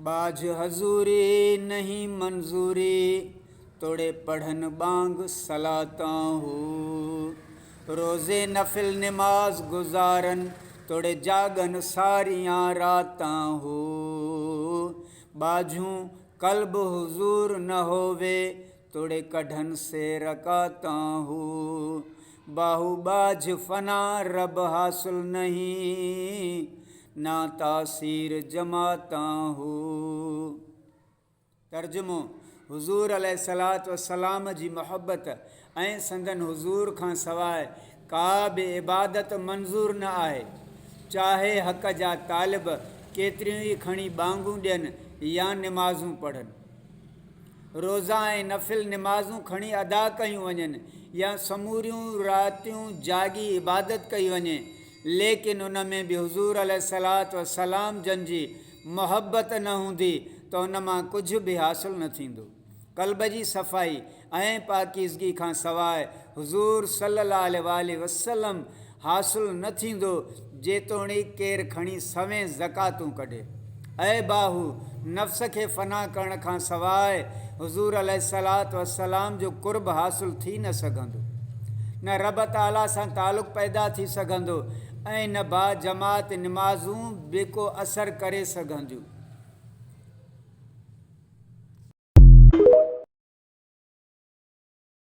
बाज हजूरी नहीं मंजूरी, तोड़े पढ़न बांग सलाता हो। रोज़े नफिल नमाज गुजारन, तोड़े जागन सारियां रातां हो। बाजूं कल्ब हुजूर न होवे, तोड़े कढ़न से रकाता हो। बाहु बाज फना रब हासिल नहीं, ना तासीर जमाता हो। तर्जुमो, हुजूर अलैहिस्सलातु वस्सलाम जी मोहब्बत ऐं संदन हुजूर खां सवाइ का बि इबादत मंज़ूर न आहे। चाहे हक़ जा तालिब केतिरियूं ई खणी बांगूं ॾियनि या निमाज़ूं पढ़नि, रोज़ा ऐं नफ़िल निमाज़ूं खणी अदा कयूं वञनि या समूरियूं रातियूं जागी इबादत कई वञे, लेकिन उन में बि हुज़ूर अलैहिस्सलातु वस्सलाम जन जी मोहब्बत न हूंदी त उन मां कुझु बि हासिलु न थींदो। क़ल्ब जी सफ़ाई ऐं पाकीज़गी खां सवाइ हुज़ूर सल्लल्लाहु अलैहि वसल्लम हासिलु न थींदो, जेतोणीकि केरु खणी सवें ज़कातूं कढे। ऐं बाहू नफ़्स खे फ़ना करण खां सवाइ हुज़ूर अलैहिस्सलातु वस्सलाम जो कुर्ब हासिलु थी न सघंदो, न रब ताला सां तालुक़ पैदा थी सघंदो ऐं न बा जमात निमाज़ूं बि को असरु करे सघंदियूं।